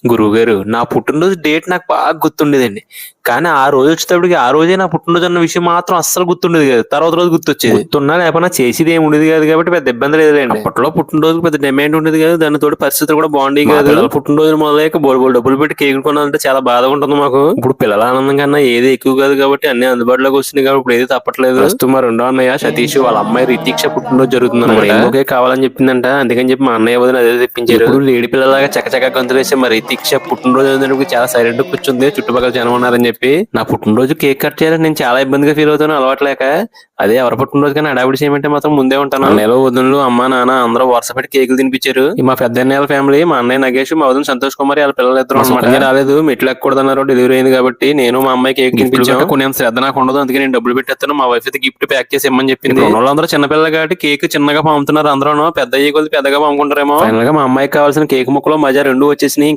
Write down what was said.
గురువుగారు, నా పుట్టినరోజు డేట్ నాకు బాగా గుర్తుండేదండి. కానీ ఆ రోజు వచ్చేటప్పటికి ఆ రోజే నా పుట్టినరోజు అన్న విషయం మాత్రం అస్సలు గుర్తుండేది కాదు. తర్వాత రోజు గుర్తొచ్చేది. గుర్తున్నా లేకపోయినా చేసేది ఏమి ఉండేది కాదు కాబట్టి పెద్ద ఇబ్బంది లేదులేండి. అప్పట్లో పుట్టినరోజుకి పెద్ద డిమాండ్ ఉండేది కాదు. దాని తోటి పరిస్థితులు కూడా బాగుండేవి కాదు. పిల్లల పుట్టినరోజు మొదలయ్యాక బోలెడు డబ్బులు పెట్టి కేకులు కొనాలంటే చాలా బాధగా ఉంటుంది మాకు. ఇప్పుడు పిల్లల ఆనందం కన్నా ఏది ఎక్కువ కాదు కాబట్టి అన్ని అందుబాటులోకి వస్తున్నాయి కాబట్టి ఇప్పుడు ఏది తప్పట్లేదు. ప్రస్తుతం మా రెండో అన్నయ్య సతీష్ వాళ్ళ అమ్మాయి రితీక్ష పుట్టినరోజు జరుగుతుంది. రెయిన్బోకే కావాలని చెప్పిందంట. అందుకని చెప్పి మా అన్నయ్య వదిన అదే తెప్పించారు. ఇప్పుడు లేడి పిల్లలాగా చకచక గంతులేసి మరి రితీక్ష పుట్టినరోజు అయినందుకు చాలా సైలెంట్ గా కూర్చుంది. చుట్టుపక్కల జనం ఉన్నారని చెప్పి. నా పుట్టినరోజు కేక్ కట్ చేయాలని నేను చాలా ఇబ్బందిగా ఫీల్ అవుతాను అలవాట్లేక. అదే ఎవరి పుట్టినరోజు కానీ హడావిడి చేయమంటే మాత్రం ముందే ఉంటాను. అన్నయ్యలో వదినలు అమ్మ నాన్న అందరూ వరుస పెట్టి కేకులు తినిపించారు. ఈ మా పెద్ద అన్నయ్య ఫ్యామిలీ మా అన్నయ్య నగేష్ మా వదిన సంతోష్ కుమార్ వాళ్ళ పిల్లలు ఇద్దరు అన్నమాట. రాలేదు, మెట్లు ఎక్కకూడదన్నారు, డెలివరీ అయింది కాబట్టి నేను మా అమ్మాయి కేక్ తినిపించాను. కొన్ని శ్రద్ధ నాకు ఉండదు, అందుకే నేను డబ్బులు పెట్టేస్తాను. మా వైఫ్ అయితే గిఫ్ట్ ప్యాక్ చేసి ఇమ్మని చెప్పింది. వాళ్ళందరూ చిన్నపిల్లలు కాబట్టి కేక్ చిన్నగా పంపుతున్నారు. అందరూ పెద్ద అయ్యే కొద్ది పెద్దగా పంపుకుంటారేమో. ఫైనల్ గా మా అమ్మాయికి కావాల్సిన కేక్ ముక్కలో మజా రెండు వచ్చేసినాయి.